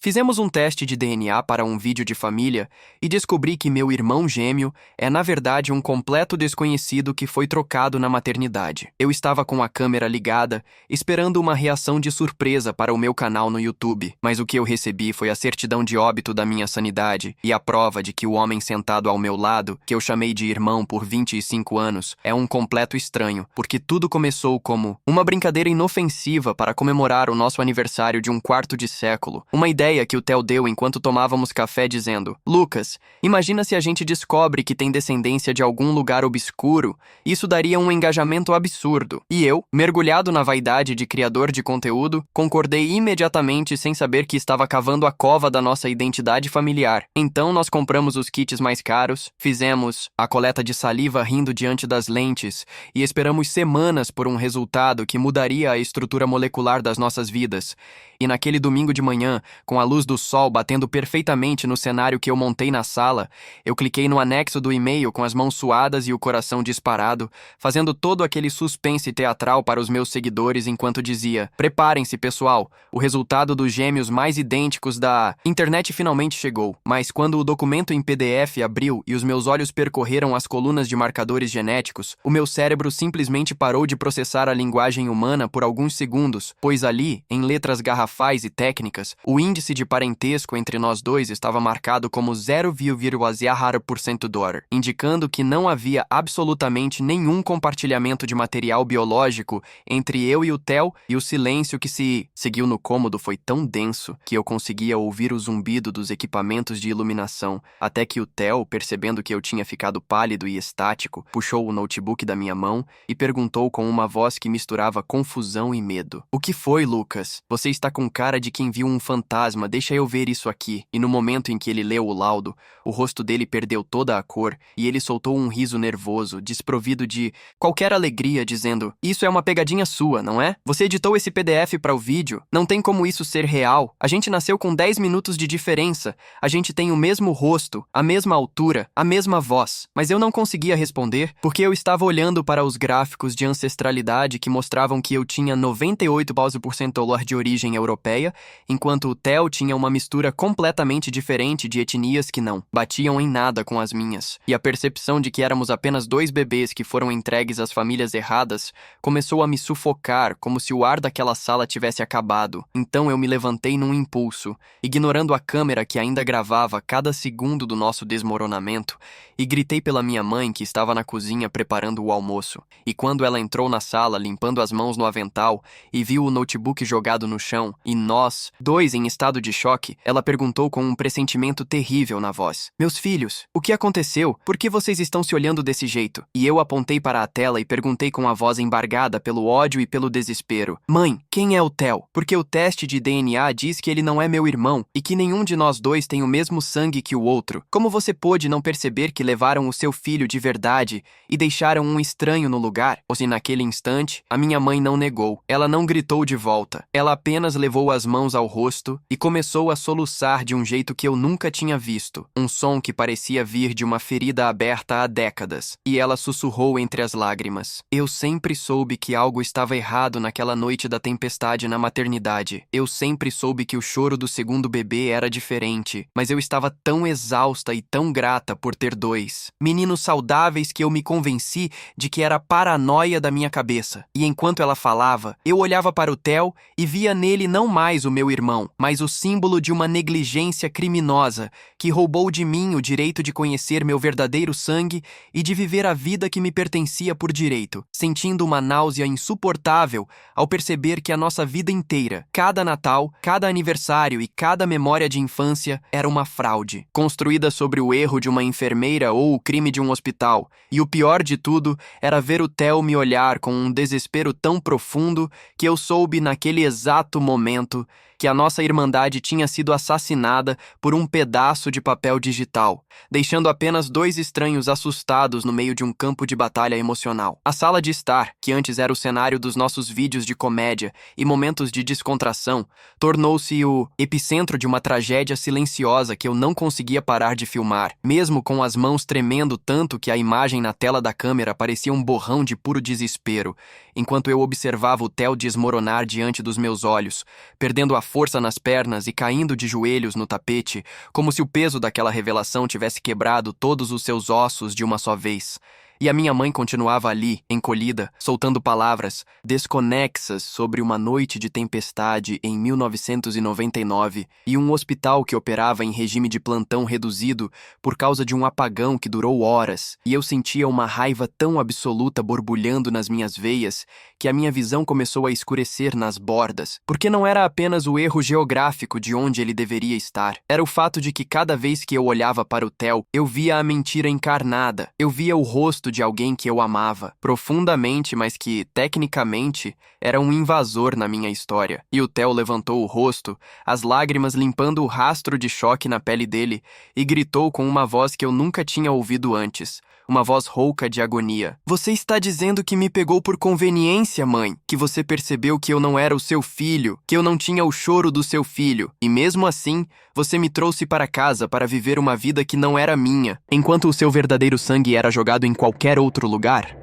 Fizemos um teste de DNA para um vídeo de família e descobri que meu irmão gêmeo é, na verdade, um completo desconhecido que foi trocado na maternidade. Eu estava com a câmera ligada, esperando uma reação de surpresa para o meu canal no YouTube, mas o que eu recebi foi a certidão de óbito da minha sanidade e a prova de que o homem sentado ao meu lado, que eu chamei de irmão por 25 anos, é um completo estranho, porque tudo começou como uma brincadeira inofensiva para comemorar o nosso aniversário de um quarto de século, uma ideia que o Theo deu enquanto tomávamos café dizendo: Lucas, imagina se a gente descobre que tem descendência de algum lugar obscuro, isso daria um engajamento absurdo. E eu, mergulhado na vaidade de criador de conteúdo, concordei imediatamente sem saber que estava cavando a cova da nossa identidade familiar. Então nós compramos os kits mais caros, fizemos a coleta de saliva rindo diante das lentes e esperamos semanas por um resultado que mudaria a estrutura molecular das nossas vidas. E naquele domingo de manhã, com a luz do sol batendo perfeitamente no cenário que eu montei na sala, eu cliquei no anexo do e-mail com as mãos suadas e o coração disparado, fazendo todo aquele suspense teatral para os meus seguidores enquanto dizia: preparem-se, pessoal, o resultado dos gêmeos mais idênticos da internet finalmente chegou. Mas quando o documento em PDF abriu e os meus olhos percorreram as colunas de marcadores genéticos, o meu cérebro simplesmente parou de processar a linguagem humana por alguns segundos, pois ali, em letras garrafais e técnicas, o índice de parentesco entre nós dois estava marcado como 0,0% dólar, indicando que não havia absolutamente nenhum compartilhamento de material biológico entre eu e o Theo, e o silêncio que se seguiu no cômodo foi tão denso que eu conseguia ouvir o zumbido dos equipamentos de iluminação, até que o Theo, percebendo que eu tinha ficado pálido e estático, puxou o notebook da minha mão e perguntou com uma voz que misturava confusão e medo: "O que foi, Lucas? Você está com cara de quem viu um fantasma, deixa eu ver isso aqui." E no momento em que ele leu o laudo, o rosto dele perdeu toda a cor e ele soltou um riso nervoso, desprovido de qualquer alegria, dizendo: "Isso é uma pegadinha sua, não é? Você editou esse PDF para o vídeo? Não tem como isso ser real. A gente nasceu com 10 minutos de diferença. A gente tem o mesmo rosto, a mesma altura, a mesma voz." Mas eu não conseguia responder porque eu estava olhando para os gráficos de ancestralidade que mostravam que eu tinha 98% de origem europeia, enquanto o Theo tinha uma mistura completamente diferente de etnias que não batiam em nada com as minhas. E a percepção de que éramos apenas dois bebês que foram entregues às famílias erradas começou a me sufocar, como se o ar daquela sala tivesse acabado. Então eu me levantei num impulso, ignorando a câmera que ainda gravava cada segundo do nosso desmoronamento, e gritei pela minha mãe que estava na cozinha preparando o almoço. E quando ela entrou na sala limpando as mãos no avental e viu o notebook jogado no chão, e nós, dois em estado de choque, ela perguntou com um pressentimento terrível na voz: "Meus filhos, o que aconteceu? Por que vocês estão se olhando desse jeito?" E eu apontei para a tela e perguntei com a voz embargada pelo ódio e pelo desespero: "Mãe, quem é o Theo? Porque o teste de DNA diz que ele não é meu irmão e que nenhum de nós dois tem o mesmo sangue que o outro. Como você pôde não perceber que levaram o seu filho de verdade e deixaram um estranho no lugar?" E naquele instante, a minha mãe não negou. Ela não gritou de volta. Ela apenas levou as mãos ao rosto e começou a soluçar de um jeito que eu nunca tinha visto. Um som que parecia vir de uma ferida aberta há décadas. E ela sussurrou entre as lágrimas: "Eu sempre soube que algo estava errado naquela noite da tempestade na maternidade. Eu sempre soube que o choro do segundo bebê era diferente. Mas eu estava tão exausta e tão grata por ter dois meninos saudáveis que eu me convenci de que era paranoia da minha cabeça." E enquanto ela falava, eu olhava para o Theo e via nele não mais o meu irmão, mas o símbolo de uma negligência criminosa que roubou de mim o direito de conhecer meu verdadeiro sangue e de viver a vida que me pertencia por direito, sentindo uma náusea insuportável ao perceber que a nossa vida inteira, cada Natal, cada aniversário e cada memória de infância era uma fraude, construída sobre o erro de uma enfermeira ou o crime de um hospital. E o pior de tudo era ver o Theo me olhar com um desespero tão profundo que eu soube naquele exato momento que a nossa irmandade tinha sido assassinada por um pedaço de papel digital, deixando apenas dois estranhos assustados no meio de um campo de batalha emocional. A sala de estar, que antes era o cenário dos nossos vídeos de comédia e momentos de descontração, tornou-se o epicentro de uma tragédia silenciosa que eu não conseguia parar de filmar, mesmo com as mãos tremendo tanto que a imagem na tela da câmera parecia um borrão de puro desespero, enquanto eu observava o Theo desmoronar diante dos meus olhos, perdendo a força nas pernas e caindo de joelhos no tapete, como se o peso daquela revelação tivesse quebrado todos os seus ossos de uma só vez. E a minha mãe continuava ali, encolhida, soltando palavras desconexas sobre uma noite de tempestade em 1999 e um hospital que operava em regime de plantão reduzido por causa de um apagão que durou horas. E eu sentia uma raiva tão absoluta borbulhando nas minhas veias que a minha visão começou a escurecer nas bordas, porque não era apenas o erro geográfico de onde ele deveria estar. Era o fato de que cada vez que eu olhava para o Theo, eu via a mentira encarnada. Eu via o rosto de alguém que eu amava profundamente, mas que, tecnicamente, era um invasor na minha história. E o Theo levantou o rosto, as lágrimas limpando o rastro de choque na pele dele, e gritou com uma voz que eu nunca tinha ouvido antes. Uma voz rouca de agonia. Você está dizendo que me pegou por conveniência, mãe? Que você percebeu que eu não era o seu filho? Que eu não tinha o choro do seu filho? E mesmo assim, você me trouxe para casa para viver uma vida que não era minha, enquanto o seu verdadeiro sangue era jogado em qualquer outro lugar?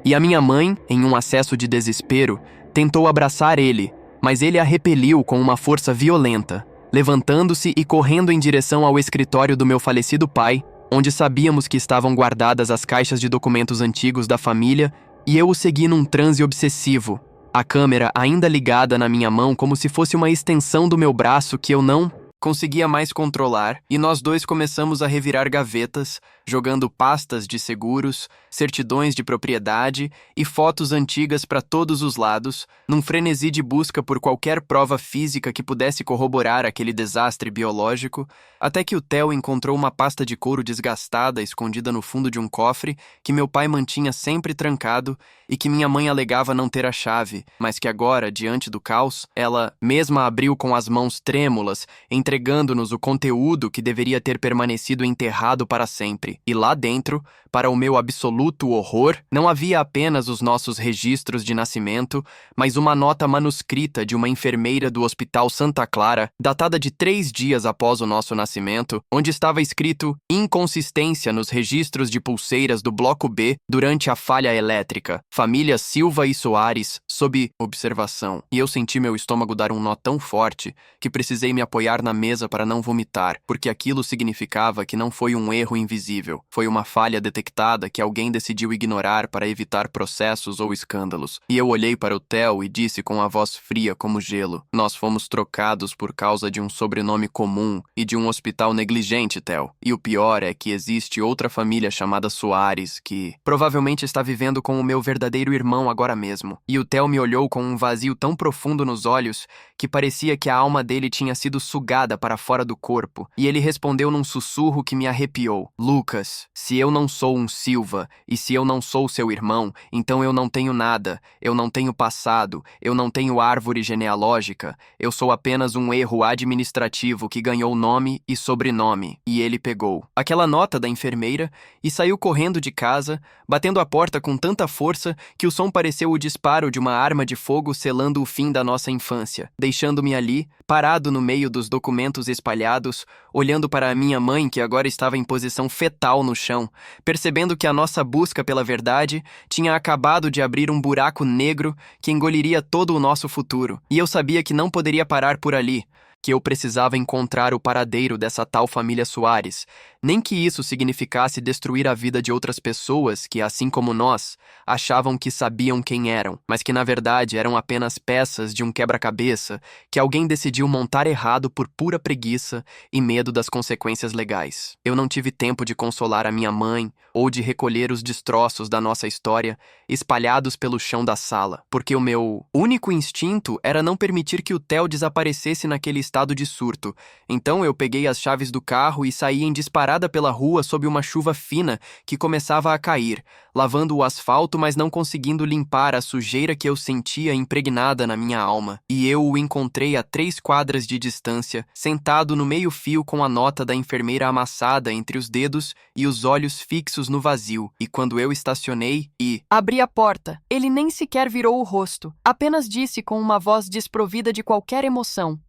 E a minha mãe, em um acesso de desespero, tentou abraçar ele, mas ele a repeliu com uma força violenta, levantando-se e correndo em direção ao escritório do meu falecido pai, onde sabíamos que estavam guardadas as caixas de documentos antigos da família, e eu o segui num transe obsessivo, a câmera ainda ligada na minha mão como se fosse uma extensão do meu braço que eu não conseguia mais controlar, e nós dois começamos a revirar gavetas, jogando pastas de seguros, certidões de propriedade e fotos antigas para todos os lados, num frenesi de busca por qualquer prova física que pudesse corroborar aquele desastre biológico, até que o Theo encontrou uma pasta de couro desgastada escondida no fundo de um cofre que meu pai mantinha sempre trancado e que minha mãe alegava não ter a chave, mas que agora, diante do caos, ela mesma abriu com as mãos trêmulas, entregando-nos o conteúdo que deveria ter permanecido enterrado para sempre. E lá dentro, para o meu absoluto horror, não havia apenas os nossos registros de nascimento, mas uma nota manuscrita de uma enfermeira do Hospital Santa Clara, datada de 3 dias após o nosso nascimento, onde estava escrito inconsistência nos registros de pulseiras do Bloco B durante a falha elétrica. Família Silva e Soares, sob observação. E eu senti meu estômago dar um nó tão forte que precisei me apoiar na mesa para não vomitar, porque aquilo significava que não foi um erro invisível, foi uma falha detectada que alguém decidiu ignorar para evitar processos ou escândalos. E eu olhei para o Theo e disse com a voz fria como gelo: nós fomos trocados por causa de um sobrenome comum e de um hospital negligente, Theo. E o pior é que existe outra família chamada Soares que provavelmente está vivendo com o meu verdadeiro irmão agora mesmo. E o Theo me olhou com um vazio tão profundo nos olhos que parecia que a alma dele tinha sido sugada para fora do corpo, e ele respondeu num sussurro que me arrepiou: Lucas, se eu não sou um Silva, e se eu não sou seu irmão, então eu não tenho nada, eu não tenho passado, eu não tenho árvore genealógica, eu sou apenas um erro administrativo que ganhou nome e sobrenome. E ele pegou aquela nota da enfermeira e saiu correndo de casa, batendo a porta com tanta força que o som pareceu o disparo de uma arma de fogo selando o fim da nossa infância, deixando-me ali, parado no meio dos documentos espalhados, olhando para a minha mãe que agora estava em posição fetal no chão, percebendo que a nossa busca pela verdade tinha acabado de abrir um buraco negro que engoliria todo o nosso futuro. E eu sabia que não poderia parar por ali, que eu precisava encontrar o paradeiro dessa tal família Soares, nem que isso significasse destruir a vida de outras pessoas que, assim como nós, achavam que sabiam quem eram, mas que na verdade eram apenas peças de um quebra-cabeça que alguém decidiu montar errado por pura preguiça e medo das consequências legais. Eu não tive tempo de consolar a minha mãe ou de recolher os destroços da nossa história espalhados pelo chão da sala, porque o meu único instinto era não permitir que o Theo desaparecesse naquele estado de surto. Então eu peguei as chaves do carro e saí em disparada pela rua sob uma chuva fina que começava a cair, lavando o asfalto, mas não conseguindo limpar a sujeira que eu sentia impregnada na minha alma. E eu o encontrei a 3 quadras de distância, sentado no meio-fio com a nota da enfermeira amassada entre os dedos e os olhos fixos no vazio. E quando eu estacionei e abri a porta, ele nem sequer virou o rosto, apenas disse com uma voz desprovida de qualquer emoção: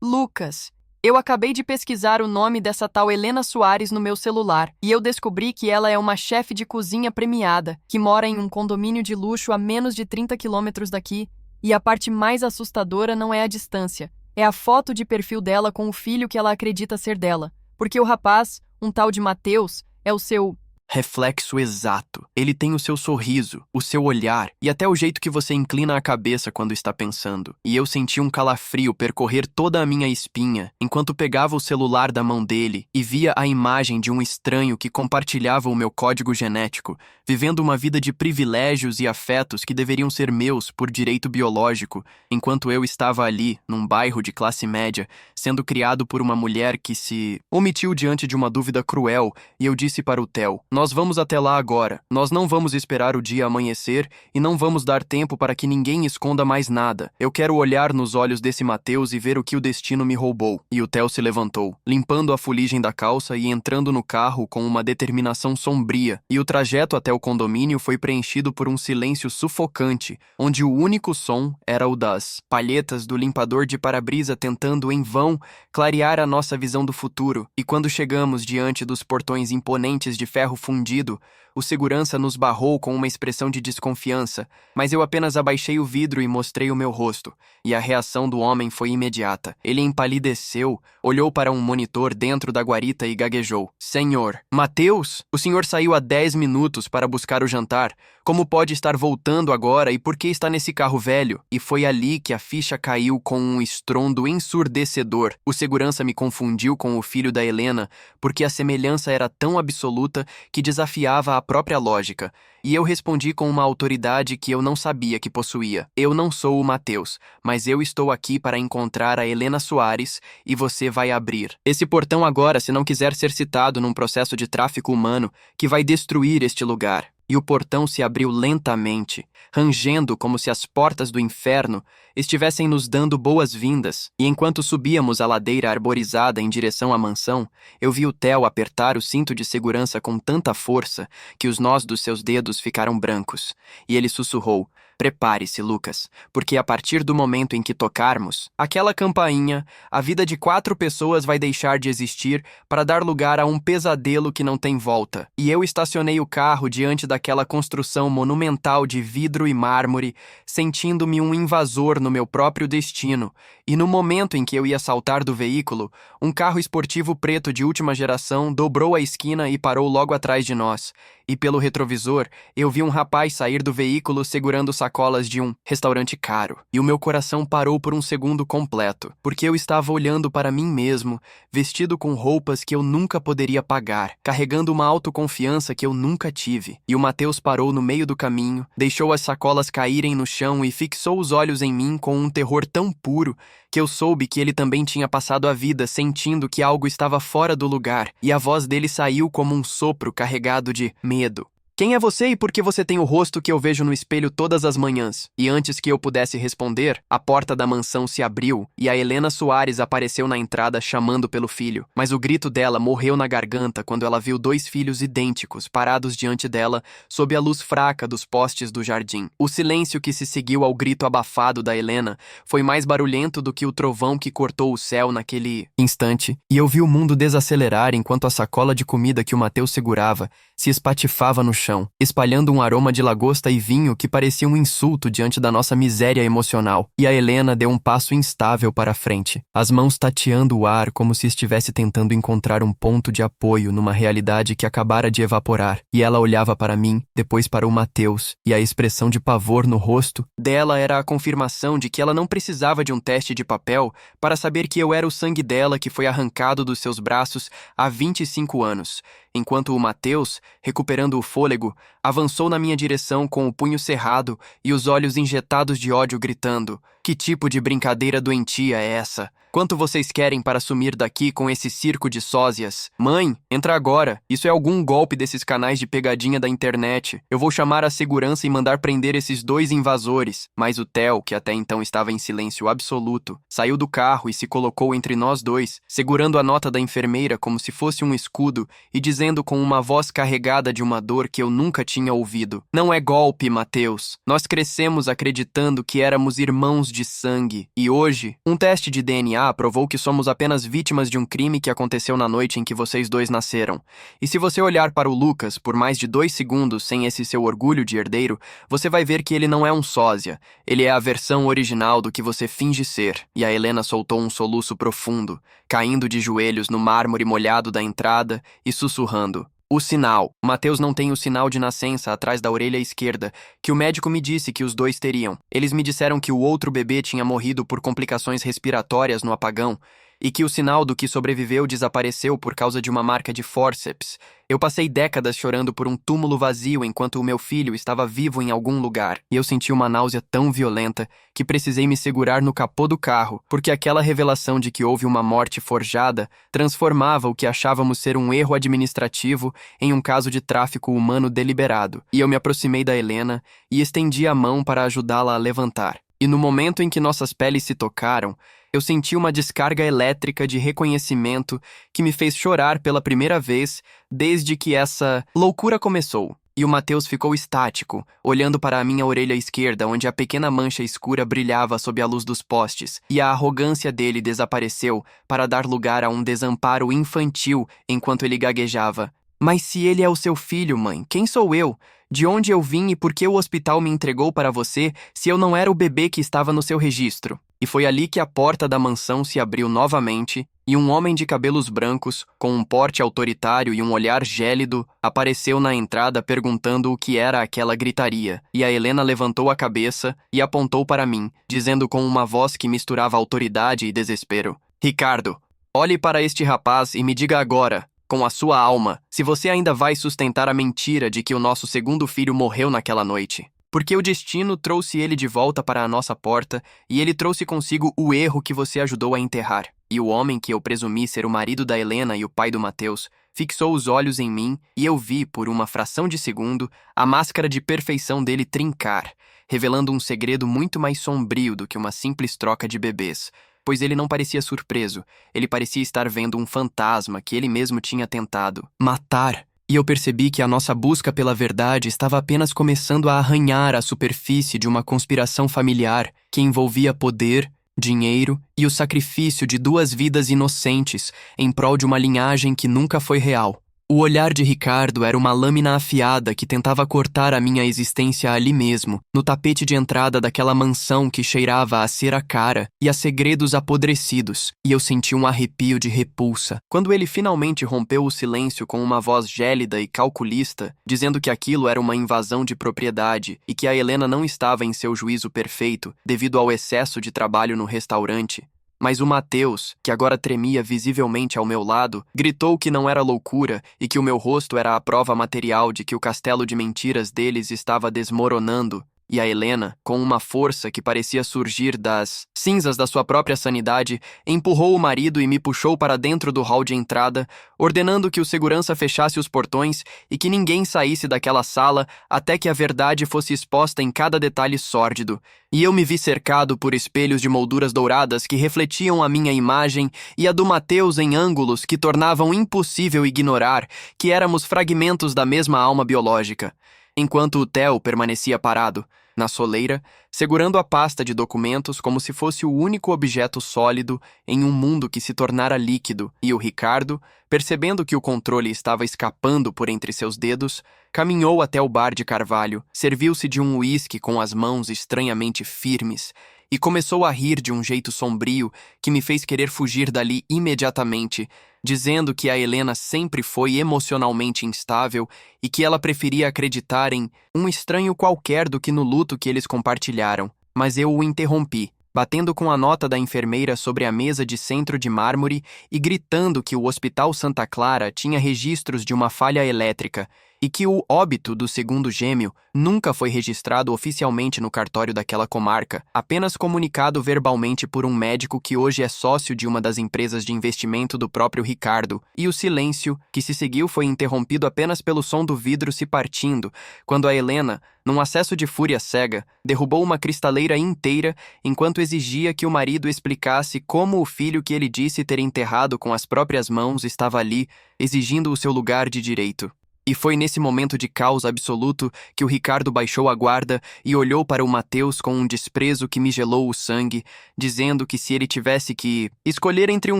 Lucas, eu acabei de pesquisar o nome dessa tal Helena Soares no meu celular e eu descobri que ela é uma chefe de cozinha premiada, que mora em um condomínio de luxo a menos de 30 quilômetros daqui, e a parte mais assustadora não é a distância, É a foto de perfil dela com o filho que ela acredita ser dela, porque o rapaz, um tal de Mateus, é o seu... Reflexo exato. Ele tem o seu sorriso, o seu olhar e até o jeito que você inclina a cabeça quando está pensando. E eu senti um calafrio percorrer toda a minha espinha enquanto pegava o celular da mão dele e via a imagem de um estranho que compartilhava o meu código genético, vivendo uma vida de privilégios e afetos que deveriam ser meus por direito biológico, enquanto eu estava ali, num bairro de classe média, sendo criado por uma mulher que se omitiu diante de uma dúvida cruel, e eu disse para o Theo: nós vamos até lá agora. Nós não vamos esperar o dia amanhecer e não vamos dar tempo para que ninguém esconda mais nada. Eu quero olhar nos olhos desse Mateus e ver o que o destino me roubou. E o Theo se levantou, limpando a fuligem da calça e entrando no carro com uma determinação sombria. E o trajeto até o condomínio foi preenchido por um silêncio sufocante, onde o único som era o das palhetas do limpador de para-brisa tentando, em vão, clarear a nossa visão do futuro. E quando chegamos diante dos portões imponentes de ferro fundido, o segurança nos barrou com uma expressão de desconfiança, mas eu apenas abaixei o vidro e mostrei o meu rosto, e a reação do homem foi imediata. Ele empalideceu, olhou para um monitor dentro da guarita e gaguejou: Senhor, Mateus? O senhor saiu há 10 minutos para buscar o jantar. Como pode estar voltando agora e por que está nesse carro velho? E foi ali que a ficha caiu com um estrondo ensurdecedor. O segurança me confundiu com o filho da Helena, porque a semelhança era tão absoluta que desafiava a própria lógica. E eu respondi com uma autoridade que eu não sabia que possuía. Eu não sou o Mateus, mas eu estou aqui para encontrar a Helena Soares e você vai abrir esse portão agora se não quiser ser citado num processo de tráfico humano que vai destruir este lugar. E o portão se abriu lentamente, rangendo como se as portas do inferno estivessem nos dando boas-vindas. E enquanto subíamos a ladeira arborizada em direção à mansão, eu vi o Theo apertar o cinto de segurança com tanta força que os nós dos seus dedos ficaram brancos. E ele sussurrou: prepare-se, Lucas, porque a partir do momento em que tocarmos aquela campainha, a vida de 4 pessoas vai deixar de existir para dar lugar a um pesadelo que não tem volta. E eu estacionei o carro diante daquela construção monumental de vidro e mármore, sentindo-me um invasor no meu próprio destino. E no momento em que eu ia saltar do veículo, um carro esportivo preto de última geração dobrou a esquina e parou logo atrás de nós. E pelo retrovisor, eu vi um rapaz sair do veículo segurando sacolas de um restaurante caro. E o meu coração parou por um segundo completo, porque eu estava olhando para mim mesmo, vestido com roupas que eu nunca poderia pagar, carregando uma autoconfiança que eu nunca tive. E o Mateus parou no meio do caminho, deixou as sacolas caírem no chão e fixou os olhos em mim com um terror tão puro que eu soube que ele também tinha passado a vida sentindo que algo estava fora do lugar, e a voz dele saiu como um sopro carregado de medo. Quem é você e por que você tem o rosto que eu vejo no espelho todas as manhãs? E antes que eu pudesse responder, a porta da mansão se abriu e a Helena Soares apareceu na entrada chamando pelo filho. Mas o grito dela morreu na garganta quando ela viu 2 filhos idênticos parados diante dela sob a luz fraca dos postes do jardim. O silêncio que se seguiu ao grito abafado da Helena foi mais barulhento do que o trovão que cortou o céu naquele instante, e eu vi o mundo desacelerar enquanto a sacola de comida que o Mateus segurava se espatifava no chão, espalhando um aroma de lagosta e vinho que parecia um insulto diante da nossa miséria emocional. E a Helena deu um passo instável para a frente, as mãos tateando o ar como se estivesse tentando encontrar um ponto de apoio numa realidade que acabara de evaporar. E ela olhava para mim, depois para o Mateus, e a expressão de pavor no rosto dela era a confirmação de que ela não precisava de um teste de papel para saber que eu era o sangue dela que foi arrancado dos seus braços há 25 anos. Enquanto o Mateus, recuperando o fôlego, avançou na minha direção com o punho cerrado e os olhos injetados de ódio, gritando: que tipo de brincadeira doentia é essa? Quanto vocês querem para sumir daqui com esse circo de sósias? Mãe, entra agora. Isso é algum golpe desses canais de pegadinha da internet. Eu vou chamar a segurança e mandar prender esses 2 invasores. Mas o Theo, que até então estava em silêncio absoluto, saiu do carro e se colocou entre nós 2, segurando a nota da enfermeira como se fosse um escudo e dizendo com uma voz carregada de uma dor que eu nunca tinha ouvido: não é golpe, Mateus. Nós crescemos acreditando que éramos irmãos de sangue. E hoje, um teste de DNA provou que somos apenas vítimas de um crime que aconteceu na noite em que vocês dois nasceram. E se você olhar para o Lucas por mais de 2 segundos sem esse seu orgulho de herdeiro, você vai ver que ele não é um sósia. Ele é a versão original do que você finge ser. E a Helena soltou um soluço profundo, caindo de joelhos no mármore molhado da entrada e sussurrando: "O sinal. Mateus não tem o sinal de nascença atrás da orelha esquerda, que o médico me disse que os dois teriam. Eles me disseram que o outro bebê tinha morrido por complicações respiratórias no apagão e que o sinal do que sobreviveu desapareceu por causa de uma marca de fórceps. Eu passei décadas chorando por um túmulo vazio enquanto o meu filho estava vivo em algum lugar, e eu senti uma náusea tão violenta que precisei me segurar no capô do carro, porque aquela revelação de que houve uma morte forjada transformava o que achávamos ser um erro administrativo em um caso de tráfico humano deliberado. E eu me aproximei da Helena e estendi a mão para ajudá-la a levantar. E no momento em que nossas peles se tocaram, eu senti uma descarga elétrica de reconhecimento que me fez chorar pela primeira vez desde que essa loucura começou. E o Mateus ficou estático, olhando para a minha orelha esquerda, onde a pequena mancha escura brilhava sob a luz dos postes, e a arrogância dele desapareceu para dar lugar a um desamparo infantil enquanto ele gaguejava. "Mas se ele é o seu filho, mãe, quem sou eu? De onde eu vim e por que o hospital me entregou para você se eu não era o bebê que estava no seu registro?" E foi ali que a porta da mansão se abriu novamente e um homem de cabelos brancos, com um porte autoritário e um olhar gélido, apareceu na entrada perguntando o que era aquela gritaria. E a Helena levantou a cabeça e apontou para mim, dizendo com uma voz que misturava autoridade e desespero: "Ricardo, olhe para este rapaz e me diga agora, com a sua alma, se você ainda vai sustentar a mentira de que o nosso segundo filho morreu naquela noite. Porque o destino trouxe ele de volta para a nossa porta e ele trouxe consigo o erro que você ajudou a enterrar." E o homem que eu presumi ser o marido da Helena e o pai do Mateus fixou os olhos em mim e eu vi, por uma fração de segundo, a máscara de perfeição dele trincar, revelando um segredo muito mais sombrio do que uma simples troca de bebês. Pois ele não parecia surpreso, ele parecia estar vendo um fantasma que ele mesmo tinha tentado matar. E eu percebi que a nossa busca pela verdade estava apenas começando a arranhar a superfície de uma conspiração familiar que envolvia poder, dinheiro e o sacrifício de 2 vidas inocentes em prol de uma linhagem que nunca foi real. O olhar de Ricardo era uma lâmina afiada que tentava cortar a minha existência ali mesmo, no tapete de entrada daquela mansão que cheirava a cera cara e a segredos apodrecidos, e eu senti um arrepio de repulsa. Quando ele finalmente rompeu o silêncio com uma voz gélida e calculista, dizendo que aquilo era uma invasão de propriedade e que a Helena não estava em seu juízo perfeito devido ao excesso de trabalho no restaurante. Mas o Mateus, que agora tremia visivelmente ao meu lado, gritou que não era loucura e que o meu rosto era a prova material de que o castelo de mentiras deles estava desmoronando. E a Helena, com uma força que parecia surgir das cinzas da sua própria sanidade, empurrou o marido e me puxou para dentro do hall de entrada, ordenando que o segurança fechasse os portões e que ninguém saísse daquela sala até que a verdade fosse exposta em cada detalhe sórdido. E eu me vi cercado por espelhos de molduras douradas que refletiam a minha imagem e a do Mateus em ângulos que tornavam impossível ignorar que éramos fragmentos da mesma alma biológica. Enquanto o Theo permanecia parado, na soleira, segurando a pasta de documentos como se fosse o único objeto sólido em um mundo que se tornara líquido, e o Ricardo, percebendo que o controle estava escapando por entre seus dedos, caminhou até o bar de Carvalho, serviu-se de um uísque com as mãos estranhamente firmes e começou a rir de um jeito sombrio que me fez querer fugir dali imediatamente, dizendo que a Helena sempre foi emocionalmente instável e que ela preferia acreditar em um estranho qualquer do que no luto que eles compartilharam. Mas eu o interrompi, batendo com a nota da enfermeira sobre a mesa de centro de mármore e gritando que o Hospital Santa Clara tinha registros de uma falha elétrica e que o óbito do segundo gêmeo nunca foi registrado oficialmente no cartório daquela comarca, apenas comunicado verbalmente por um médico que hoje é sócio de uma das empresas de investimento do próprio Ricardo, e o silêncio que se seguiu foi interrompido apenas pelo som do vidro se partindo, quando a Helena, num acesso de fúria cega, derrubou uma cristaleira inteira enquanto exigia que o marido explicasse como o filho que ele disse ter enterrado com as próprias mãos estava ali, exigindo o seu lugar de direito. E foi nesse momento de caos absoluto que o Ricardo baixou a guarda e olhou para o Mateus com um desprezo que me gelou o sangue, dizendo que se ele tivesse que escolher entre um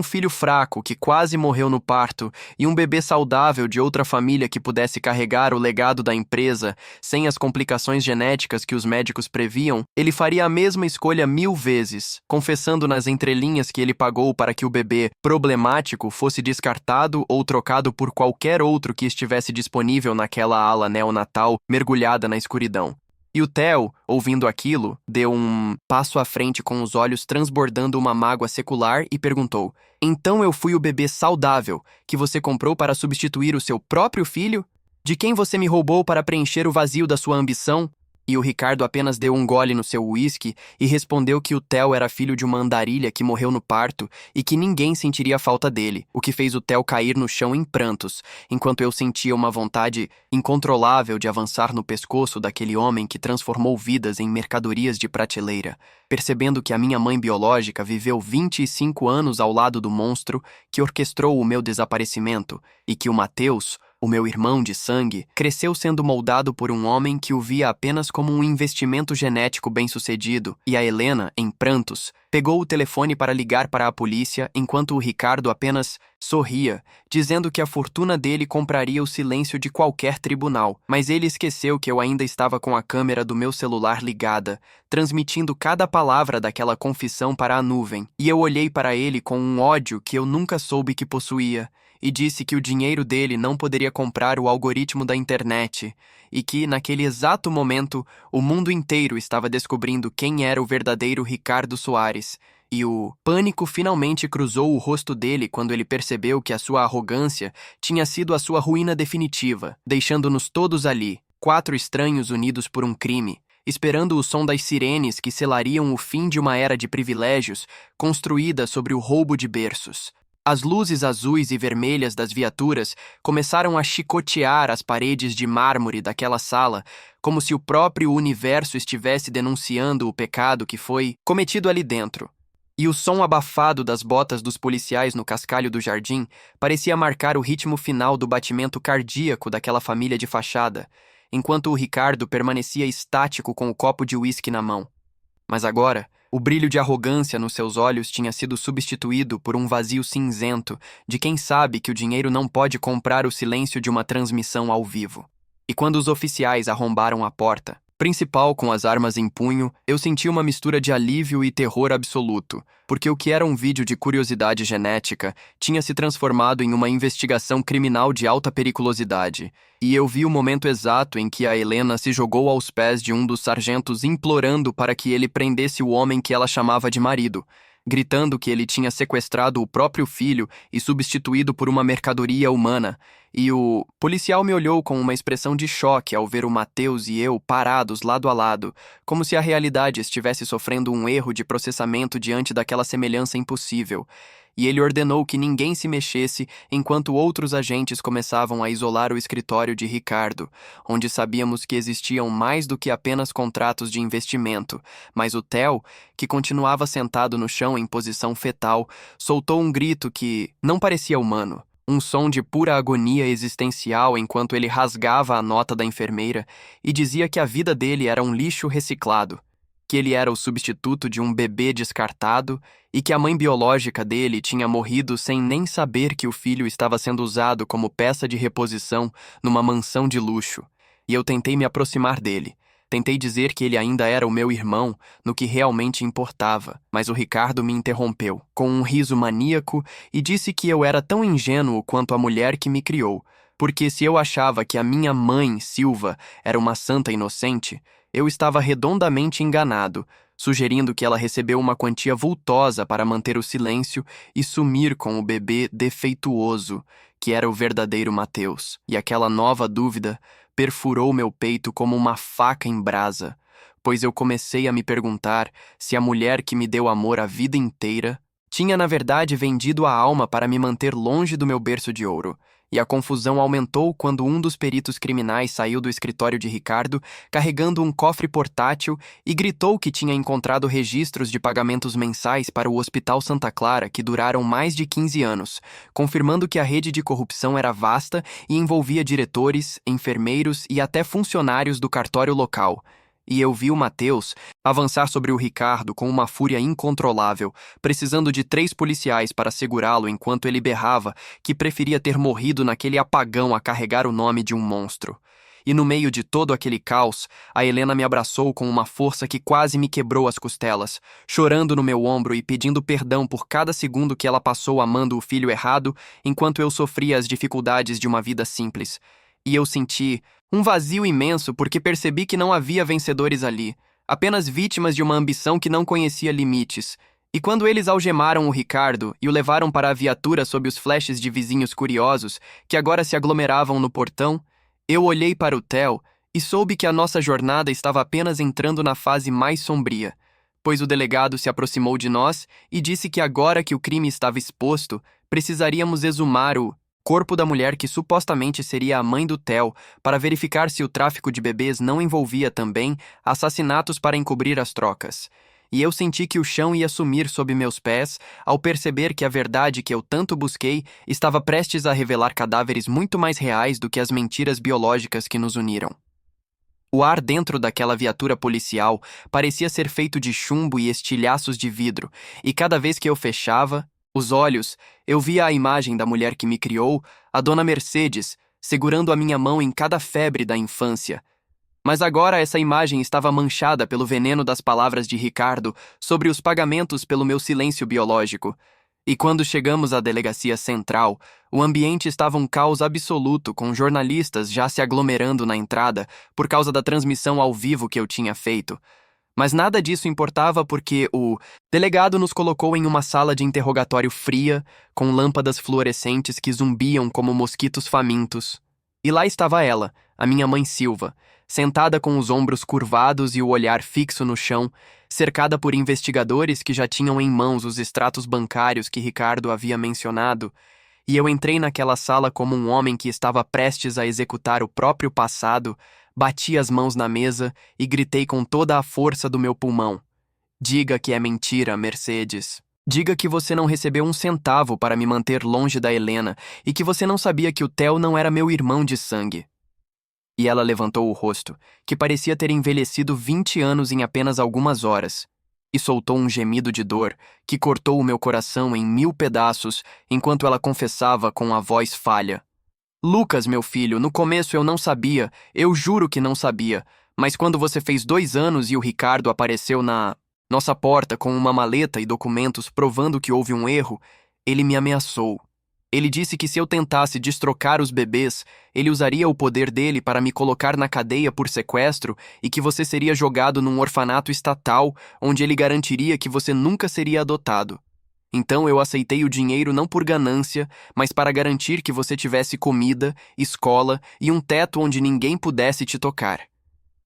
filho fraco que quase morreu no parto e um bebê saudável de outra família que pudesse carregar o legado da empresa sem as complicações genéticas que os médicos previam, ele faria a mesma escolha 1000 vezes, confessando nas entrelinhas que ele pagou para que o bebê problemático fosse descartado ou trocado por qualquer outro que estivesse disponível naquela ala neonatal mergulhada na escuridão. E o Theo, ouvindo aquilo, deu um passo à frente com os olhos transbordando uma mágoa secular e perguntou: "Então eu fui o bebê saudável que você comprou para substituir o seu próprio filho? De quem você me roubou para preencher o vazio da sua ambição?" E o Ricardo apenas deu um gole no seu uísque e respondeu que o Theo era filho de uma andarilha que morreu no parto e que ninguém sentiria falta dele, o que fez o Theo cair no chão em prantos, enquanto eu sentia uma vontade incontrolável de avançar no pescoço daquele homem que transformou vidas em mercadorias de prateleira, percebendo que a minha mãe biológica viveu 25 anos ao lado do monstro que orquestrou o meu desaparecimento e que o Mateus, o meu irmão de sangue, cresceu sendo moldado por um homem que o via apenas como um investimento genético bem-sucedido, e a Helena, em prantos, pegou o telefone para ligar para a polícia enquanto o Ricardo apenas sorria, dizendo que a fortuna dele compraria o silêncio de qualquer tribunal. Mas ele esqueceu que eu ainda estava com a câmera do meu celular ligada, transmitindo cada palavra daquela confissão para a nuvem, e eu olhei para ele com um ódio que eu nunca soube que possuía, e disse que o dinheiro dele não poderia comprar o algoritmo da internet, e que, naquele exato momento, o mundo inteiro estava descobrindo quem era o verdadeiro Ricardo Soares, e o pânico finalmente cruzou o rosto dele quando ele percebeu que a sua arrogância tinha sido a sua ruína definitiva, deixando-nos todos ali, 4 estranhos unidos por um crime, esperando o som das sirenes que selariam o fim de uma era de privilégios construída sobre o roubo de berços. As luzes azuis e vermelhas das viaturas começaram a chicotear as paredes de mármore daquela sala, como se o próprio universo estivesse denunciando o pecado que foi cometido ali dentro. E o som abafado das botas dos policiais no cascalho do jardim parecia marcar o ritmo final do batimento cardíaco daquela família de fachada, enquanto o Ricardo permanecia estático com o copo de uísque na mão. Mas agora, o brilho de arrogância nos seus olhos tinha sido substituído por um vazio cinzento de quem sabe que o dinheiro não pode comprar o silêncio de uma transmissão ao vivo. E quando os oficiais arrombaram a porta principal com as armas em punho, eu senti uma mistura de alívio e terror absoluto, porque o que era um vídeo de curiosidade genética tinha se transformado em uma investigação criminal de alta periculosidade, e eu vi o momento exato em que a Helena se jogou aos pés de um dos sargentos implorando para que ele prendesse o homem que ela chamava de marido, gritando que ele tinha sequestrado o próprio filho e substituído por uma mercadoria humana, e o policial me olhou com uma expressão de choque ao ver o Mateus e eu parados lado a lado, como se a realidade estivesse sofrendo um erro de processamento diante daquela semelhança impossível, e ele ordenou que ninguém se mexesse enquanto outros agentes começavam a isolar o escritório de Ricardo, onde sabíamos que existiam mais do que apenas contratos de investimento, mas o Theo, que continuava sentado no chão em posição fetal, soltou um grito que não parecia humano. Um som de pura agonia existencial enquanto ele rasgava a nota da enfermeira e dizia que a vida dele era um lixo reciclado, que ele era o substituto de um bebê descartado e que a mãe biológica dele tinha morrido sem nem saber que o filho estava sendo usado como peça de reposição numa mansão de luxo. E eu tentei me aproximar dele. Tentei dizer que ele ainda era o meu irmão, no que realmente importava, mas o Ricardo me interrompeu, com um riso maníaco, e disse que eu era tão ingênuo quanto a mulher que me criou, porque se eu achava que a minha mãe, Silva, era uma santa inocente, eu estava redondamente enganado, sugerindo que ela recebeu uma quantia vultosa para manter o silêncio e sumir com o bebê defeituoso, que era o verdadeiro Mateus. E aquela nova dúvida perfurou meu peito como uma faca em brasa, pois eu comecei a me perguntar se a mulher que me deu amor a vida inteira tinha na verdade vendido a alma para me manter longe do meu berço de ouro, e a confusão aumentou quando um dos peritos criminais saiu do escritório de Ricardo carregando um cofre portátil e gritou que tinha encontrado registros de pagamentos mensais para o Hospital Santa Clara que duraram mais de 15 anos, confirmando que a rede de corrupção era vasta e envolvia diretores, enfermeiros e até funcionários do cartório local. E eu vi o Mateus avançar sobre o Ricardo com uma fúria incontrolável, precisando de 3 policiais para segurá-lo enquanto ele berrava que preferia ter morrido naquele apagão a carregar o nome de um monstro. E no meio de todo aquele caos, a Helena me abraçou com uma força que quase me quebrou as costelas, chorando no meu ombro e pedindo perdão por cada segundo que ela passou amando o filho errado, enquanto eu sofria as dificuldades de uma vida simples. E eu senti um vazio imenso porque percebi que não havia vencedores ali, apenas vítimas de uma ambição que não conhecia limites. E quando eles algemaram o Ricardo e o levaram para a viatura sob os flashes de vizinhos curiosos que agora se aglomeravam no portão, eu olhei para o Theo e soube que a nossa jornada estava apenas entrando na fase mais sombria, pois o delegado se aproximou de nós e disse que agora que o crime estava exposto, precisaríamos exumar o corpo da mulher que supostamente seria a mãe do Theo para verificar se o tráfico de bebês não envolvia também assassinatos para encobrir as trocas. E eu senti que o chão ia sumir sob meus pés ao perceber que a verdade que eu tanto busquei estava prestes a revelar cadáveres muito mais reais do que as mentiras biológicas que nos uniram. O ar dentro daquela viatura policial parecia ser feito de chumbo e estilhaços de vidro, e cada vez que eu fechava os olhos, eu via a imagem da mulher que me criou, a dona Mercedes, segurando a minha mão em cada febre da infância. Mas agora essa imagem estava manchada pelo veneno das palavras de Ricardo sobre os pagamentos pelo meu silêncio biológico. E quando chegamos à delegacia central, o ambiente estava um caos absoluto, com jornalistas já se aglomerando na entrada por causa da transmissão ao vivo que eu tinha feito. Mas nada disso importava porque o delegado nos colocou em uma sala de interrogatório fria, com lâmpadas fluorescentes que zumbiam como mosquitos famintos. E lá estava ela, a minha mãe Silva, sentada com os ombros curvados e o olhar fixo no chão, cercada por investigadores que já tinham em mãos os extratos bancários que Ricardo havia mencionado, e eu entrei naquela sala como um homem que estava prestes a executar o próprio passado, bati as mãos na mesa e gritei com toda a força do meu pulmão. Diga que é mentira, Mercedes. Diga que você não recebeu um centavo para me manter longe da Helena e que você não sabia que o Theo não era meu irmão de sangue. E ela levantou o rosto, que parecia ter envelhecido 20 anos em apenas algumas horas, e soltou um gemido de dor que cortou o meu coração em 1000 pedaços enquanto ela confessava com a voz falha. Lucas, meu filho, no começo eu não sabia, eu juro que não sabia, mas quando você fez 2 anos e o Ricardo apareceu na nossa porta com uma maleta e documentos provando que houve um erro, ele me ameaçou. Ele disse que se eu tentasse destrocar os bebês, ele usaria o poder dele para me colocar na cadeia por sequestro e que você seria jogado num orfanato estatal, onde ele garantiria que você nunca seria adotado. Então eu aceitei o dinheiro não por ganância, mas para garantir que você tivesse comida, escola e um teto onde ninguém pudesse te tocar.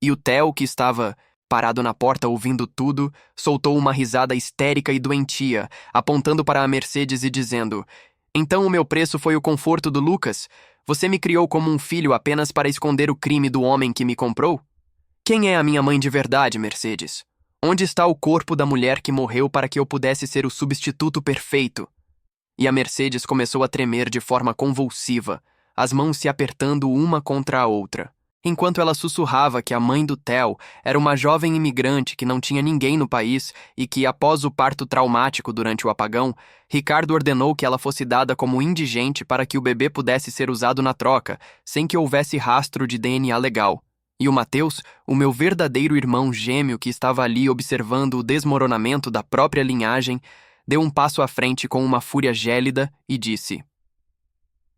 E o Theo, que estava parado na porta ouvindo tudo, soltou uma risada histérica e doentia, apontando para a Mercedes e dizendo: então o meu preço foi o conforto do Lucas? Você me criou como um filho apenas para esconder o crime do homem que me comprou? Quem é a minha mãe de verdade, Mercedes? Onde está o corpo da mulher que morreu para que eu pudesse ser o substituto perfeito? E a Mercedes começou a tremer de forma convulsiva, as mãos se apertando uma contra a outra, enquanto ela sussurrava que a mãe do Theo era uma jovem imigrante que não tinha ninguém no país e que, após o parto traumático durante o apagão, Ricardo ordenou que ela fosse dada como indigente para que o bebê pudesse ser usado na troca, sem que houvesse rastro de DNA legal. E o Mateus, o meu verdadeiro irmão gêmeo que estava ali observando o desmoronamento da própria linhagem, deu um passo à frente com uma fúria gélida e disse: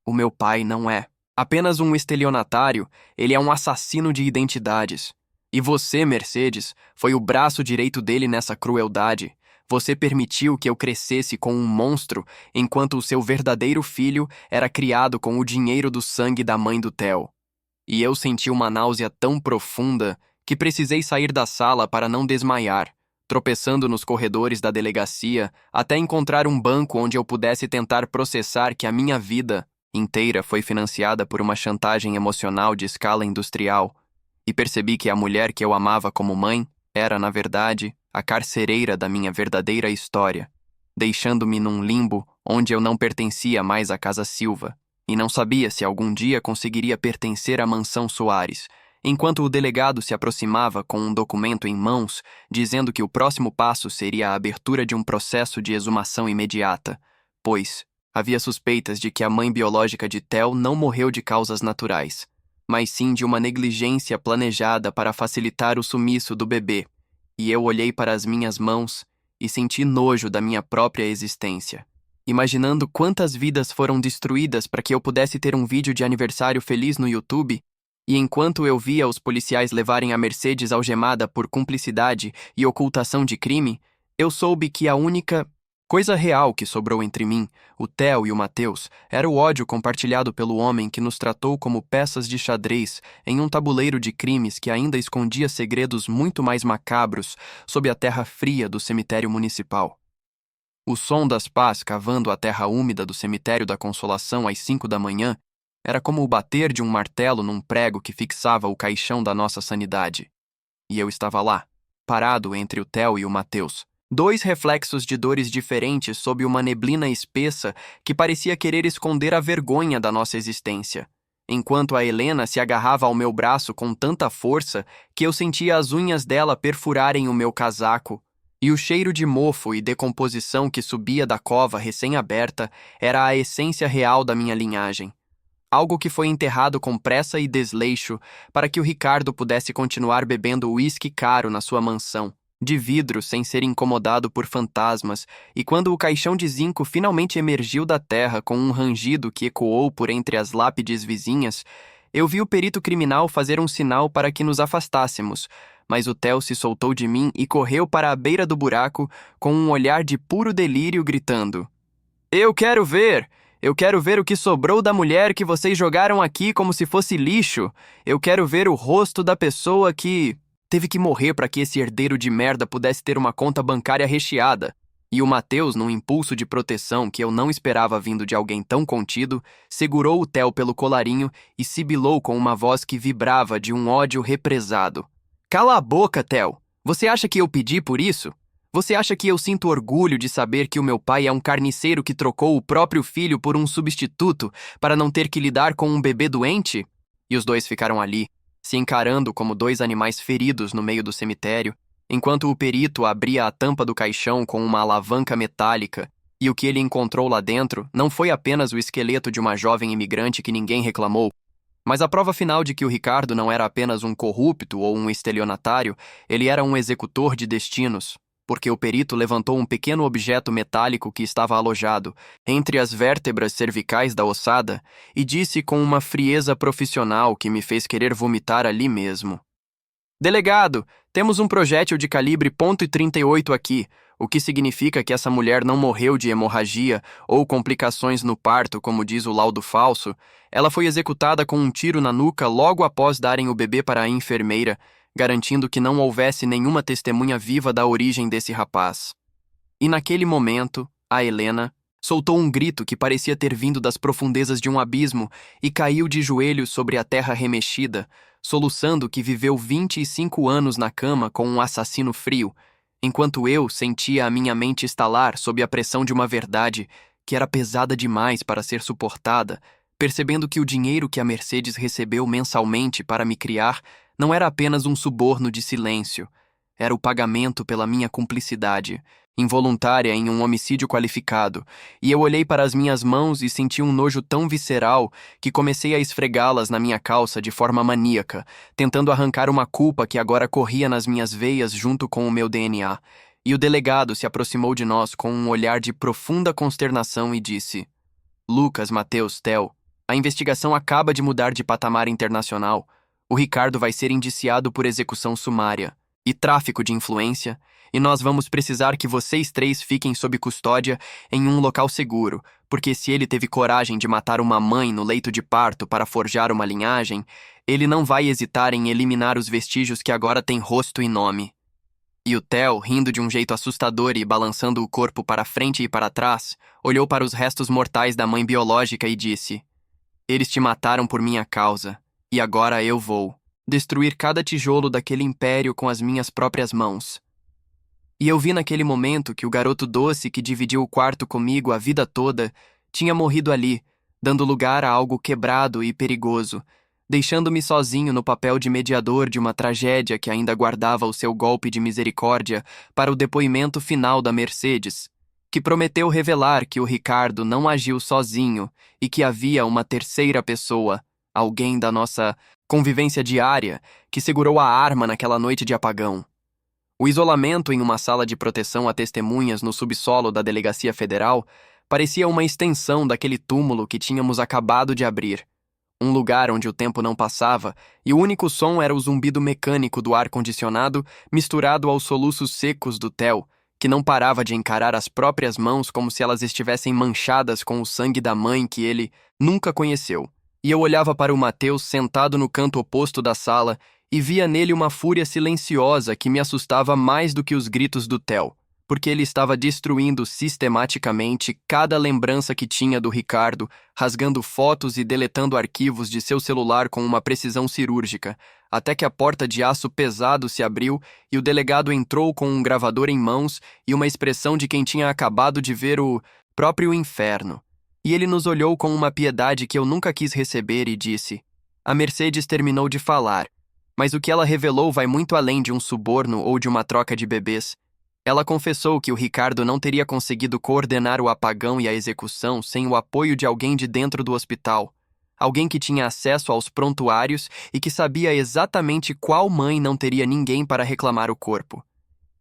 o meu pai não é apenas um estelionatário, ele é um assassino de identidades. E você, Mercedes, foi o braço direito dele nessa crueldade. Você permitiu que eu crescesse com um monstro, enquanto o seu verdadeiro filho era criado com o dinheiro do sangue da mãe do Theo. E eu senti uma náusea tão profunda que precisei sair da sala para não desmaiar, tropeçando nos corredores da delegacia até encontrar um banco onde eu pudesse tentar processar que a minha vida, inteira foi financiada por uma chantagem emocional de escala industrial, e percebi que a mulher que eu amava como mãe era, na verdade, a carcereira da minha verdadeira história, deixando-me num limbo onde eu não pertencia mais à Casa Silva, e não sabia se algum dia conseguiria pertencer à Mansão Soares, enquanto o delegado se aproximava com um documento em mãos, dizendo que o próximo passo seria a abertura de um processo de exumação imediata, pois havia suspeitas de que a mãe biológica de Theo não morreu de causas naturais, mas sim de uma negligência planejada para facilitar o sumiço do bebê, e eu olhei para as minhas mãos e senti nojo da minha própria existência, imaginando quantas vidas foram destruídas para que eu pudesse ter um vídeo de aniversário feliz no YouTube. E enquanto eu via os policiais levarem a Mercedes algemada por cumplicidade e ocultação de crime, eu soube que a única coisa real que sobrou entre mim, o Theo e o Matheus, era o ódio compartilhado pelo homem que nos tratou como peças de xadrez em um tabuleiro de crimes que ainda escondia segredos muito mais macabros sob a terra fria do cemitério municipal. O som das pás cavando a terra úmida do cemitério da Consolação às 5 da manhã era como o bater de um martelo num prego que fixava o caixão da nossa sanidade. E eu estava lá, parado entre o Theo e o Matheus, dois reflexos de dores diferentes sob uma neblina espessa que parecia querer esconder a vergonha da nossa existência, enquanto a Helena se agarrava ao meu braço com tanta força que eu sentia as unhas dela perfurarem o meu casaco, e o cheiro de mofo e decomposição que subia da cova recém-aberta era a essência real da minha linhagem. Algo que foi enterrado com pressa e desleixo para que o Ricardo pudesse continuar bebendo uísque caro na sua mansão, de vidro sem ser incomodado por fantasmas, e quando o caixão de zinco finalmente emergiu da terra com um rangido que ecoou por entre as lápides vizinhas, eu vi o perito criminal fazer um sinal para que nos afastássemos, mas o Theo se soltou de mim e correu para a beira do buraco com um olhar de puro delírio gritando: "Eu quero ver! Eu quero ver o que sobrou da mulher que vocês jogaram aqui como se fosse lixo. Eu quero ver o rosto da pessoa que teve que morrer para que esse herdeiro de merda pudesse ter uma conta bancária recheada." E o Matheus, num impulso de proteção que eu não esperava vindo de alguém tão contido, segurou o Theo pelo colarinho e sibilou com uma voz que vibrava de um ódio represado: "Cala a boca, Theo! Você acha que eu pedi por isso? Você acha que eu sinto orgulho de saber que o meu pai é um carniceiro que trocou o próprio filho por um substituto para não ter que lidar com um bebê doente?" E os dois ficaram ali, se encarando como dois animais feridos no meio do cemitério, enquanto o perito abria a tampa do caixão com uma alavanca metálica, e o que ele encontrou lá dentro não foi apenas o esqueleto de uma jovem imigrante que ninguém reclamou, mas a prova final de que o Ricardo não era apenas um corrupto ou um estelionatário, ele era um executor de destinos, porque o perito levantou um pequeno objeto metálico que estava alojado entre as vértebras cervicais da ossada e disse com uma frieza profissional que me fez querer vomitar ali mesmo: "Delegado, temos um projétil de calibre .38 aqui, o que significa que essa mulher não morreu de hemorragia ou complicações no parto, como diz o laudo falso. Ela foi executada com um tiro na nuca logo após darem o bebê para a enfermeira, garantindo que não houvesse nenhuma testemunha viva da origem desse rapaz." E naquele momento, a Helena soltou um grito que parecia ter vindo das profundezas de um abismo e caiu de joelhos sobre a terra remexida, soluçando que viveu 25 anos na cama com um assassino frio, enquanto eu sentia a minha mente estalar sob a pressão de uma verdade que era pesada demais para ser suportada, percebendo que o dinheiro que a Mercedes recebeu mensalmente para me criar não era apenas um suborno de silêncio, era o pagamento pela minha cumplicidade, involuntária em um homicídio qualificado, e eu olhei para as minhas mãos e senti um nojo tão visceral que comecei a esfregá-las na minha calça de forma maníaca, tentando arrancar uma culpa que agora corria nas minhas veias junto com o meu DNA. E o delegado se aproximou de nós com um olhar de profunda consternação e disse: "Lucas, Matheus, Theo, a investigação acaba de mudar de patamar internacional. O Ricardo vai ser indiciado por execução sumária e tráfico de influência, e nós vamos precisar que vocês três fiquem sob custódia em um local seguro, porque se ele teve coragem de matar uma mãe no leito de parto para forjar uma linhagem, ele não vai hesitar em eliminar os vestígios que agora têm rosto e nome." E o Theo, rindo de um jeito assustador e balançando o corpo para frente e para trás, olhou para os restos mortais da mãe biológica e disse: Eles te mataram por minha causa, e agora eu vou destruir cada tijolo daquele império com as minhas próprias mãos. E eu vi naquele momento que o garoto doce que dividiu o quarto comigo a vida toda tinha morrido ali, dando lugar a algo quebrado e perigoso, deixando-me sozinho no papel de mediador de uma tragédia que ainda guardava o seu golpe de misericórdia para o depoimento final da Mercedes, que prometeu revelar que o Ricardo não agiu sozinho e que havia uma terceira pessoa, alguém da nossa convivência diária, que segurou a arma naquela noite de apagão. O isolamento em uma sala de proteção a testemunhas no subsolo da Delegacia Federal parecia uma extensão daquele túmulo que tínhamos acabado de abrir. Um lugar onde o tempo não passava e o único som era o zumbido mecânico do ar-condicionado misturado aos soluços secos do Theo, que não parava de encarar as próprias mãos como se elas estivessem manchadas com o sangue da mãe que ele nunca conheceu. E eu olhava para o Mateus sentado no canto oposto da sala e via nele uma fúria silenciosa que me assustava mais do que os gritos do Theo, porque ele estava destruindo sistematicamente cada lembrança que tinha do Ricardo, rasgando fotos e deletando arquivos de seu celular com uma precisão cirúrgica, até que a porta de aço pesado se abriu e o delegado entrou com um gravador em mãos e uma expressão de quem tinha acabado de ver o próprio inferno. E ele nos olhou com uma piedade que eu nunca quis receber e disse: "A Mercedes terminou de falar, mas o que ela revelou vai muito além de um suborno ou de uma troca de bebês. Ela confessou que o Ricardo não teria conseguido coordenar o apagão e a execução sem o apoio de alguém de dentro do hospital, alguém que tinha acesso aos prontuários e que sabia exatamente qual mãe não teria ninguém para reclamar o corpo.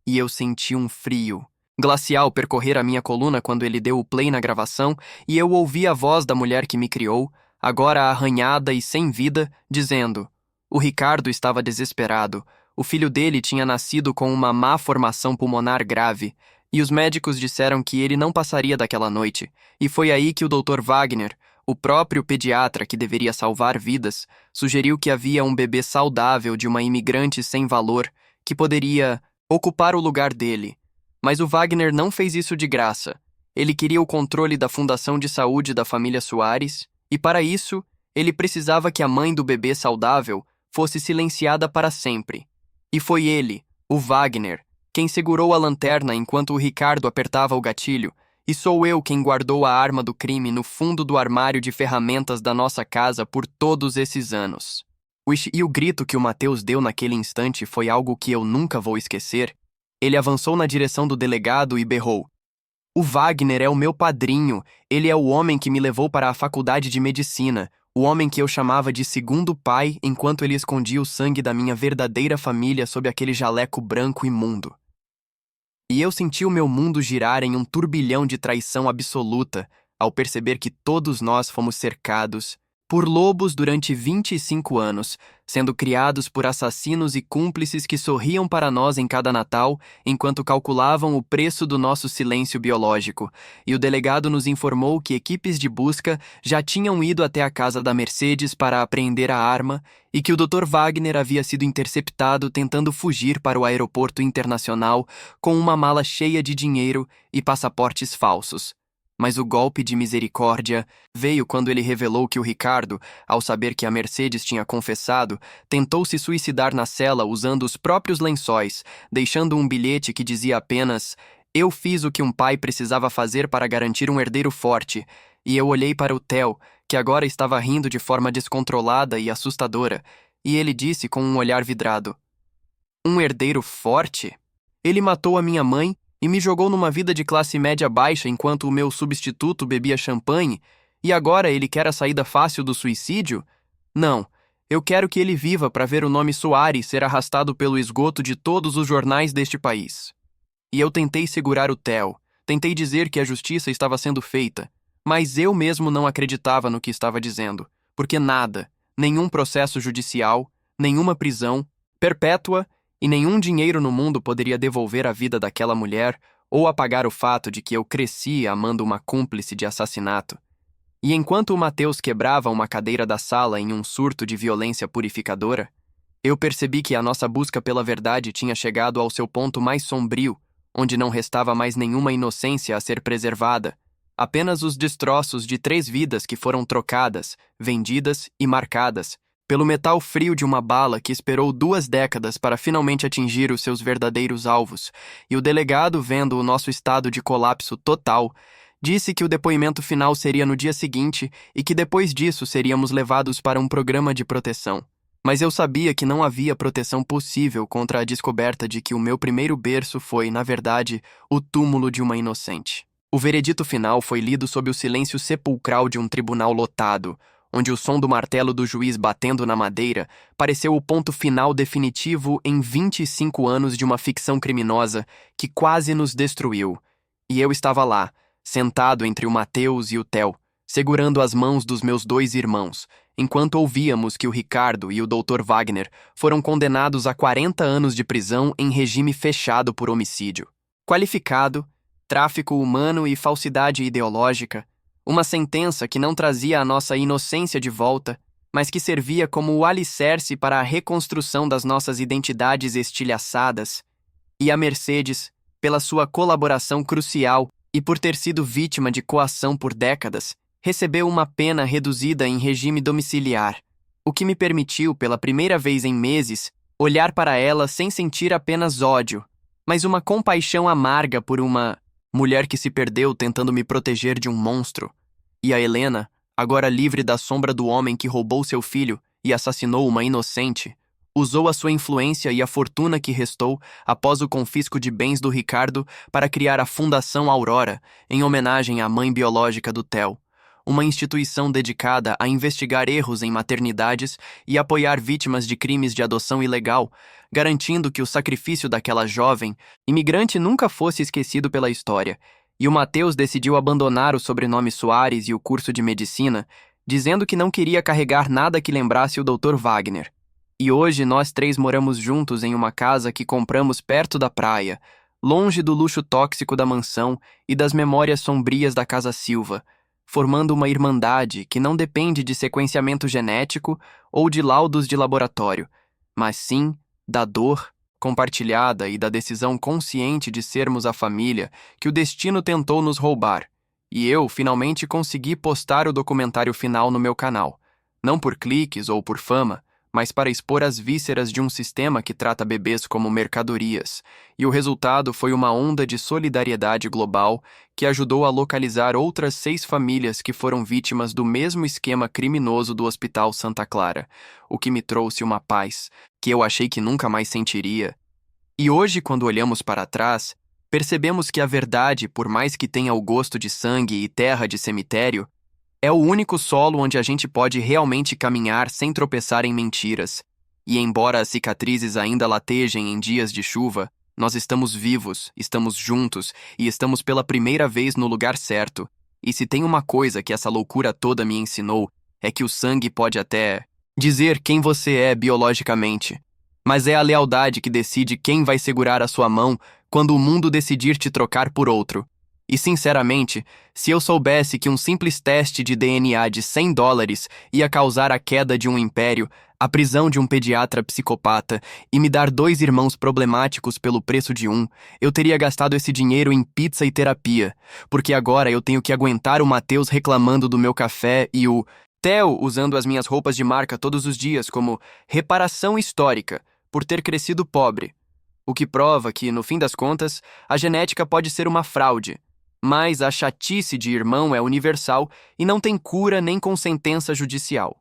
E eu senti um frio glacial percorrer a minha coluna quando ele deu o play na gravação e eu ouvi a voz da mulher que me criou, agora arranhada e sem vida, dizendo: o Ricardo estava desesperado. O filho dele tinha nascido com uma má formação pulmonar grave, e os médicos disseram que ele não passaria daquela noite. E foi aí que o Dr. Wagner, o próprio pediatra que deveria salvar vidas, sugeriu que havia um bebê saudável de uma imigrante sem valor que poderia ocupar o lugar dele. Mas o Wagner não fez isso de graça. Ele queria o controle da Fundação de Saúde da família Soares, e para isso, ele precisava que a mãe do bebê saudável fosse silenciada para sempre. E foi ele, o Wagner, quem segurou a lanterna enquanto o Ricardo apertava o gatilho, e sou eu quem guardou a arma do crime no fundo do armário de ferramentas da nossa casa por todos esses anos. E o grito que o Mateus deu naquele instante foi algo que eu nunca vou esquecer. Ele avançou na direção do delegado e berrou: "O Wagner é o meu padrinho, ele é o homem que me levou para a faculdade de medicina, o homem que eu chamava de segundo pai enquanto ele escondia o sangue da minha verdadeira família sob aquele jaleco branco imundo." E eu senti o meu mundo girar em um turbilhão de traição absoluta ao perceber que todos nós fomos cercados por lobos durante 25 anos, sendo criados por assassinos e cúmplices que sorriam para nós em cada Natal enquanto calculavam o preço do nosso silêncio biológico, e o delegado nos informou que equipes de busca já tinham ido até a casa da Mercedes para apreender a arma e que o Dr. Wagner havia sido interceptado tentando fugir para o aeroporto internacional com uma mala cheia de dinheiro e passaportes falsos. Mas o golpe de misericórdia veio quando ele revelou que o Ricardo, ao saber que a Mercedes tinha confessado, tentou se suicidar na cela usando os próprios lençóis, deixando um bilhete que dizia apenas: "Eu fiz o que um pai precisava fazer para garantir um herdeiro forte." E eu olhei para o Theo, que agora estava rindo de forma descontrolada e assustadora, e ele disse com um olhar vidrado: "Um herdeiro forte? Ele matou a minha mãe e me jogou numa vida de classe média baixa enquanto o meu substituto bebia champanhe, e agora ele quer a saída fácil do suicídio? Não, eu quero que ele viva para ver o nome Soares ser arrastado pelo esgoto de todos os jornais deste país." E eu tentei segurar o Theo, tentei dizer que a justiça estava sendo feita, mas eu mesmo não acreditava no que estava dizendo, porque nada, nenhum processo judicial, nenhuma prisão perpétua e nenhum dinheiro no mundo poderia devolver a vida daquela mulher ou apagar o fato de que eu cresci amando uma cúmplice de assassinato. E enquanto o Mateus quebrava uma cadeira da sala em um surto de violência purificadora, eu percebi que a nossa busca pela verdade tinha chegado ao seu ponto mais sombrio, onde não restava mais nenhuma inocência a ser preservada, Apenas os destroços de 3 vidas que foram trocadas, vendidas e marcadas pelo metal frio de uma bala que esperou 2 décadas para finalmente atingir os seus verdadeiros alvos. E o delegado, vendo o nosso estado de colapso total, disse que o depoimento final seria no dia seguinte e que depois disso seríamos levados para um programa de proteção. Mas eu sabia que não havia proteção possível contra a descoberta de que o meu primeiro berço foi, na verdade, o túmulo de uma inocente. O veredito final foi lido sob o silêncio sepulcral de um tribunal lotado, onde o som do martelo do juiz batendo na madeira pareceu o ponto final definitivo em 25 anos de uma ficção criminosa que quase nos destruiu. E eu estava lá, sentado entre o Mateus e o Theo, segurando as mãos dos meus 2 irmãos, enquanto ouvíamos que o Ricardo e o Dr. Wagner foram condenados a 40 anos de prisão em regime fechado por homicídio qualificado, tráfico humano e falsidade ideológica, uma sentença que não trazia a nossa inocência de volta, mas que servia como o alicerce para a reconstrução das nossas identidades estilhaçadas, e a Mercedes, pela sua colaboração crucial e por ter sido vítima de coação por décadas, recebeu uma pena reduzida em regime domiciliar, o que me permitiu, pela primeira vez em meses, olhar para ela sem sentir apenas ódio, mas uma compaixão amarga por uma mulher que se perdeu tentando me proteger de um monstro. E a Helena, agora livre da sombra do homem que roubou seu filho e assassinou uma inocente, usou a sua influência e a fortuna que restou após o confisco de bens do Ricardo para criar a Fundação Aurora, em homenagem à mãe biológica do Theo, uma instituição dedicada a investigar erros em maternidades e apoiar vítimas de crimes de adoção ilegal, garantindo que o sacrifício daquela jovem imigrante nunca fosse esquecido pela história. E o Mateus decidiu abandonar o sobrenome Soares e o curso de medicina, dizendo que não queria carregar nada que lembrasse o Dr. Wagner. E hoje nós 3 moramos juntos em uma casa que compramos perto da praia, longe do luxo tóxico da mansão e das memórias sombrias da Casa Silva, formando uma irmandade que não depende de sequenciamento genético ou de laudos de laboratório, mas sim da dor compartilhada e da decisão consciente de sermos a família que o destino tentou nos roubar. E eu finalmente consegui postar o documentário final no meu canal, não por cliques ou por fama, mas para expor as vísceras de um sistema que trata bebês como mercadorias, e o resultado foi uma onda de solidariedade global que ajudou a localizar outras 6 famílias que foram vítimas do mesmo esquema criminoso do Hospital Santa Clara, o que me trouxe uma paz que eu achei que nunca mais sentiria. E hoje, quando olhamos para trás, percebemos que a verdade, por mais que tenha o gosto de sangue e terra de cemitério, é o único solo onde a gente pode realmente caminhar sem tropeçar em mentiras. E embora as cicatrizes ainda latejem em dias de chuva, nós estamos vivos, estamos juntos e estamos pela primeira vez no lugar certo. E se tem uma coisa que essa loucura toda me ensinou, é que o sangue pode até dizer quem você é biologicamente, mas é a lealdade que decide quem vai segurar a sua mão quando o mundo decidir te trocar por outro. E, sinceramente, se eu soubesse que um simples teste de DNA de $100 ia causar a queda de um império, a prisão de um pediatra psicopata e me dar 2 irmãos problemáticos pelo preço de um, eu teria gastado esse dinheiro em pizza e terapia, porque agora eu tenho que aguentar o Mateus reclamando do meu café e o Theo usando as minhas roupas de marca todos os dias como reparação histórica por ter crescido pobre. O que prova que, no fim das contas, a genética pode ser uma fraude. Mas a chatice de irmão é universal e não tem cura nem com sentença judicial.